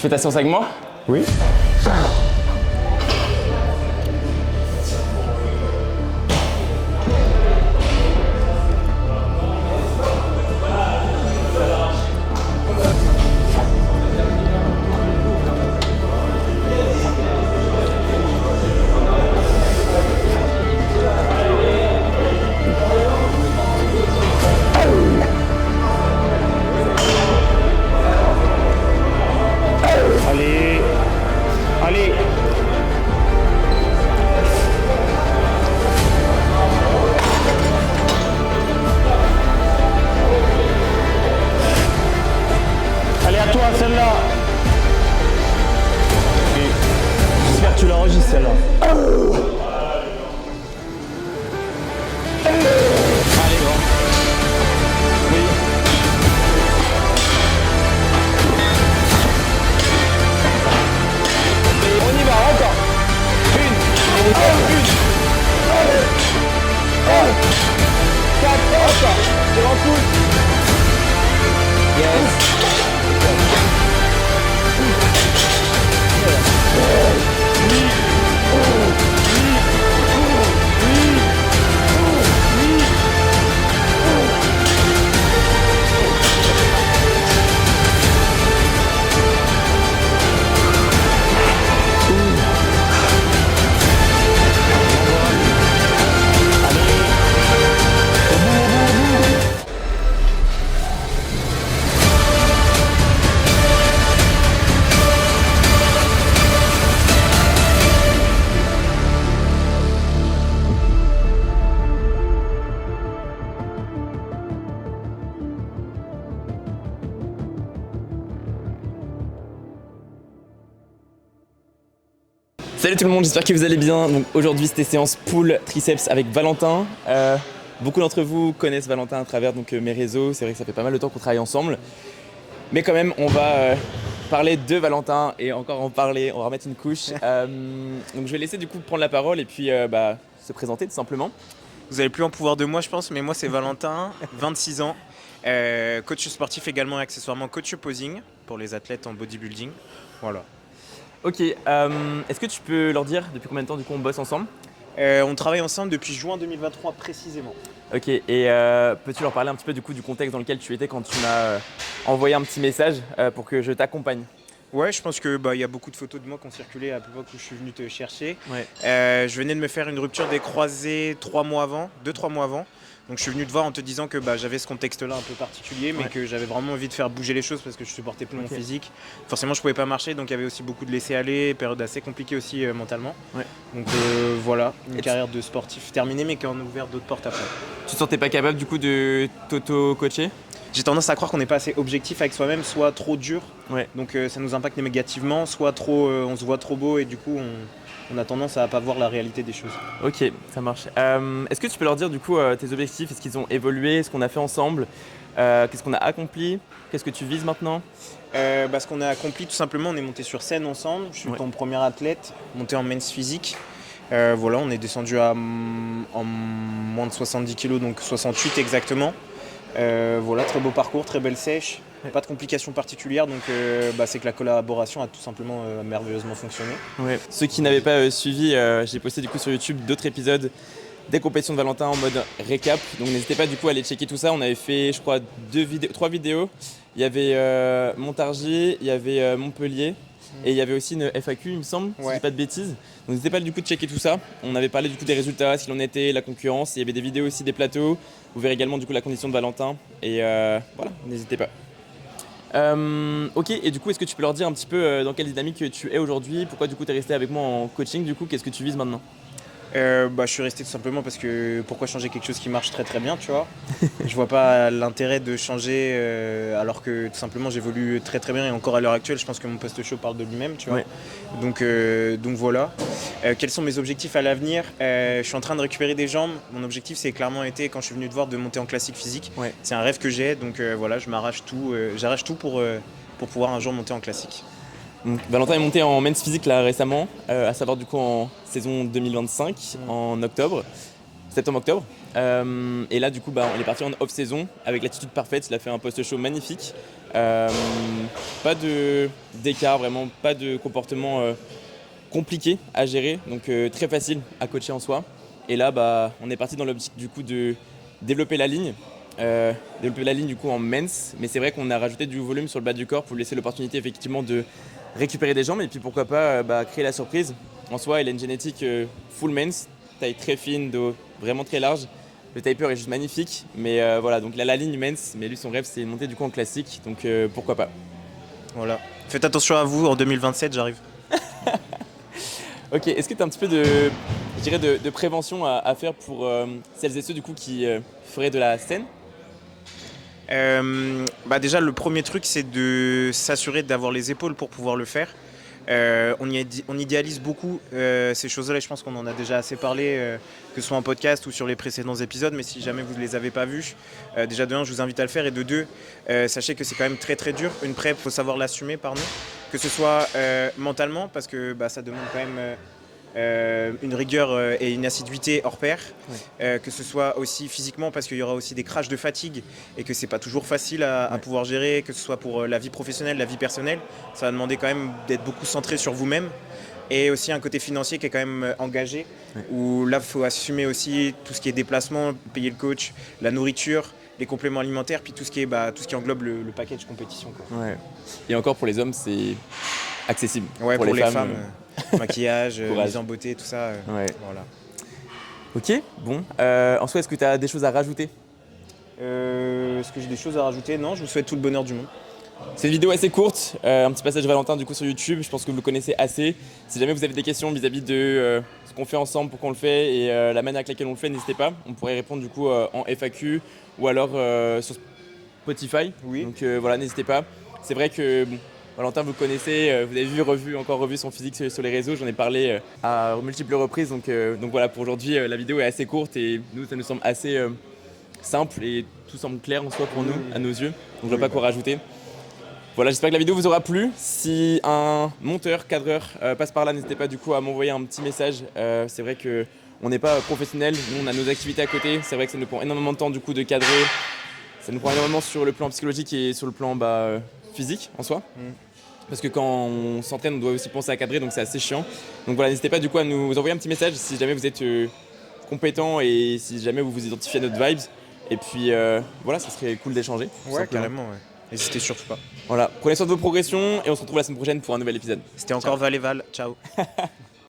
Tu fais ta séance avec moi? Oui. Allez. Allez. Allez, à toi, celle-là. Et j'espère que tu l'enregistres, celle-là. Allez, grand. Oui. On y va, encore. Une. Quatre, encore. C'est en coude. Yes. Salut tout le monde, j'espère que vous allez bien. Donc aujourd'hui c'était séance pull triceps avec Valentin. Beaucoup d'entre vous connaissent Valentin à travers mes réseaux. C'est vrai que ça fait pas mal de temps qu'on travaille ensemble. Mais quand même on va parler de Valentin et encore en parler, on va remettre une couche. Donc je vais laisser du coup prendre la parole et puis se présenter tout simplement. Vous n'allez plus en pouvoir de moi, je pense, mais moi c'est Valentin, 26 ans, coach sportif également et accessoirement coach posing pour les athlètes en bodybuilding. Voilà. Ok, est-ce que tu peux leur dire depuis combien de temps du coup on bosse ensemble? On travaille ensemble depuis juin 2023 précisément. Ok, et peux-tu leur parler un petit peu du contexte dans lequel tu étais quand tu m'as envoyé un petit message pour que je t'accompagne? Ouais, je pense que y a beaucoup de photos de moi qui ont circulé à l'époque où je suis venu te chercher. Ouais. Je venais de me faire une rupture des croisés 2-3 mois avant. Donc je suis venu te voir en te disant que j'avais ce contexte-là un peu particulier, mais que j'avais vraiment envie de faire bouger les choses parce que je supportais plus mon physique. Forcément, je pouvais pas marcher, donc il y avait aussi beaucoup de laisser-aller, période assez compliquée aussi mentalement. Ouais. Donc voilà, une carrière de sportif terminée, mais qui en a ouvert d'autres portes après. Tu te sentais pas capable du coup de t'auto-coacher? J'ai tendance à croire qu'on n'est pas assez objectif avec soi-même, soit trop dur, donc ça nous impacte négativement, soit trop, on se voit trop beau et du coup on a tendance à pas voir la réalité des choses. Ok, ça marche. Est-ce que tu peux leur dire du coup tes objectifs? Est-ce qu'ils ont évolué? Ce qu'on a fait ensemble? Qu'est-ce qu'on a accompli? Qu'est-ce que tu vises maintenant? Ce qu'on a accompli, tout simplement, on est monté sur scène ensemble. Je suis ton premier athlète, monté en men's physique. Voilà, on est descendu en moins de 70 kg, donc 68 exactement. Voilà, très beau parcours, très belle sèche, pas de complications particulières, donc c'est que la collaboration a tout simplement merveilleusement fonctionné. Ouais. Ceux qui n'avaient pas suivi, j'ai posté du coup sur YouTube d'autres épisodes des compétitions de Valentin en mode récap, donc n'hésitez pas du coup à aller checker tout ça. On avait fait je crois 3 vidéos, il y avait Montargis, il y avait Montpellier. Et il y avait aussi une FAQ, il me semble, si je dis pas de bêtises. Donc n'hésitez pas du coup de checker tout ça. On avait parlé du coup des résultats, ce qu'il en était, la concurrence. Il y avait des vidéos aussi des plateaux. Vous verrez également du coup la condition de Valentin. Et voilà, n'hésitez pas. Ok, et du coup, est-ce que tu peux leur dire un petit peu dans quelle dynamique tu es aujourd'hui? Pourquoi du coup tu es resté avec moi en coaching du coup? Qu'est-ce que tu vises maintenant? Je suis resté tout simplement parce que pourquoi changer quelque chose qui marche très très bien, tu vois. Je vois pas l'intérêt de changer alors que tout simplement j'évolue très très bien et encore à l'heure actuelle je pense que mon post-show parle de lui-même, tu vois. Ouais. Donc voilà. Quels sont mes objectifs à l'avenir? Je suis en train de récupérer des jambes. Mon objectif c'est clairement été quand je suis venu te voir de monter en classique physique. Ouais. C'est un rêve que j'ai, donc voilà, je m'arrache tout, j'arrache tout pour pouvoir un jour monter en classique. Donc, Valentin est monté en men's physique là récemment, à savoir du coup en saison 2025 en octobre. septembre-octobre. Et là, du coup, on est parti en off-saison avec l'attitude parfaite. Il a fait un post-show magnifique. Pas d'écart, vraiment, pas de comportement compliqué à gérer, donc très facile à coacher en soi. Et là, on est parti dans l'optique du coup de développer la ligne. Du coup en men's, mais c'est vrai qu'on a rajouté du volume sur le bas du corps pour laisser l'opportunité effectivement de récupérer des jambes et puis pourquoi pas créer la surprise. En soi, il a une génétique full men's, taille très fine, dos vraiment très large. Le taper est juste magnifique, mais voilà, donc là la ligne men's, mais lui son rêve c'est de monter du coup en classique, donc pourquoi pas. Voilà. Faites attention à vous, en 2027 j'arrive. Ok, est-ce que tu as un petit peu de prévention à faire pour celles et ceux du coup qui feraient de la scène? Déjà le premier truc c'est de s'assurer d'avoir les épaules pour pouvoir le faire. On idéalise beaucoup ces choses-là et je pense qu'on en a déjà assez parlé, que ce soit en podcast ou sur les précédents épisodes, mais si jamais vous ne les avez pas vus, déjà de 1 je vous invite à le faire et de 2 sachez que c'est quand même très très dur. Une prep, il faut savoir l'assumer, que ce soit mentalement parce que ça demande quand même une rigueur et une assiduité hors pair, que ce soit aussi physiquement parce qu'il y aura aussi des crashs de fatigue et que c'est pas toujours facile à pouvoir gérer, que ce soit pour la vie professionnelle, la vie personnelle, ça va demander quand même d'être beaucoup centré sur vous-même et aussi un côté financier qui est quand même engagé, où là il faut assumer aussi tout ce qui est déplacement, payer le coach, la nourriture, les compléments alimentaires, puis tout ce qui englobe le package compétition, quoi. Ouais. Et encore pour les hommes c'est accessible. Ouais, pour les femmes, maquillage, Courage. mise en beauté, tout ça. Ouais. Voilà. Ok, bon. En soi, est-ce que tu as des choses à rajouter? Est-ce que j'ai des choses à rajouter? Non, je vous souhaite tout le bonheur du monde. C'est une vidéo assez courte, un petit passage Valentin du coup sur YouTube, je pense que vous le connaissez assez. Si jamais vous avez des questions vis-à-vis de ce qu'on fait ensemble, pourquoi on le fait et la manière avec laquelle on le fait, n'hésitez pas. On pourrait répondre du coup en FAQ ou alors sur Spotify. Oui. Donc voilà, n'hésitez pas. C'est vrai que Valentin, vous le connaissez, vous avez vu, encore revu son physique sur les réseaux, j'en ai parlé à multiples reprises. Donc voilà, pour aujourd'hui, la vidéo est assez courte et nous, ça nous semble assez simple et tout semble clair en soi pour nous, à nos yeux. Donc je ne vois pas quoi rajouter. Voilà, j'espère que la vidéo vous aura plu. Si un monteur, cadreur passe par là, n'hésitez pas du coup à m'envoyer un petit message. C'est vrai qu'on n'est pas professionnel, nous on a nos activités à côté. C'est vrai que ça nous prend énormément de temps du coup de cadrer. Ça nous prend énormément sur le plan psychologique et sur le plan physique en soi. Parce que quand on s'entraîne, on doit aussi penser à cadrer, donc c'est assez chiant. Donc voilà, n'hésitez pas du coup à nous envoyer un petit message si jamais vous êtes compétent et si jamais vous vous identifiez à notre vibes. Et puis voilà, ça serait cool d'échanger. Ouais, carrément, ouais. N'hésitez surtout pas. Voilà, prenez soin de vos progressions et on se retrouve la semaine prochaine pour un nouvel épisode. C'était encore Valéval, ciao.